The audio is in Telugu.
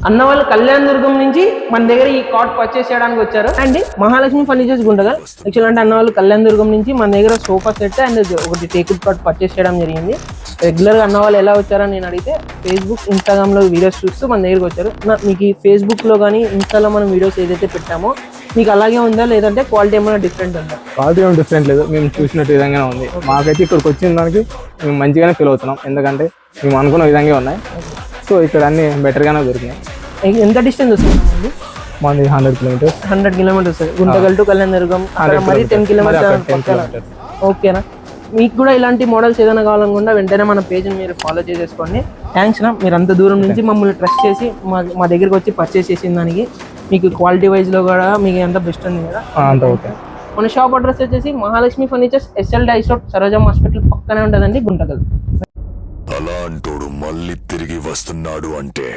అన్న వాళ్ళు కళ్యాణ్ దుర్గం నుంచి మన దగ్గర ఈ కాట్ పర్చేస్ చేయడానికి వచ్చారు అండ్ మహాలక్ష్మి ఫర్నిచర్స్ గుంటగల్. యాక్చువల్ అంటే అన్న వాళ్ళు కళ్యాణ్ దుర్గం నుంచి మన దగ్గర సోఫా సెట్ అండ్ ఒకటి టేకుడ్ కాట్ పర్చేస్ చేయడం జరిగింది. రెగ్యులర్ గా అన్న వాళ్ళు ఎలా వచ్చారని నేను అడిగితే ఫేస్బుక్ ఇన్స్టాగ్రామ్ లో వీడియోస్ చూస్తూ మన దగ్గరకు వచ్చారు. మీకు ఈ ఫేస్బుక్ లో కానీ ఇన్స్టాలో మనం వీడియోస్ ఏదైతే పెట్టామో మీకు అలాగే ఉందా లేదంటే క్వాలిటీ ఏమైనా డిఫరెంట్ ఉందా? క్వాలిటీ ఏమైనా డిఫరెంట్ లేదు, మేము చూసినట్టు విధంగానే ఉంది. మాకైతే ఇక్కడికి వచ్చిన దానికి మేము మంచిగానే ఫీల్ అవుతున్నాం, ఎందుకంటే మేము అనుకున్న విధంగా ఉన్నాయి. సో ఇక్కడ అన్ని బెటర్గానే దొరికినాయి. ఎంత డిస్టెన్స్ వస్తుందండి? మాది 100 కిలోమీటర్స్. 100 కిలోమీటర్స్ గుంటగల్ టు కళ్యాణ్ దుర్గం, మరి 10 కిలోమీటర్స్. ఓకేనా? మీకు కూడా ఇలాంటి మోడల్స్ ఏదైనా కావాలనుకుంటే వెంటనే మన పేజ్ని మీరు ఫాలో చేసేసుకోండి. థ్యాంక్స్ నా, మీరు అంత దూరం నుంచి మమ్మల్ని ట్రస్ట్ చేసి మా దగ్గరికి వచ్చి పర్చేస్ చేసిన దానికి. మీకు క్వాలిటీ వైజ్లో కూడా మీకు ఎంత బెస్ట్ ఉంది కదా. అంత ఓకే. మన షాప్ అడ్రస్ వచ్చేసి మహాలక్ష్మి ఫర్నిచర్స్, SL డైస్ రోడ్, సరోజం హాస్పిటల్ పక్కనే ఉంటుందండి గుంటగల్. అలా అంటోడు మళ్ళీ తిరిగి వస్తున్నాడు అంటే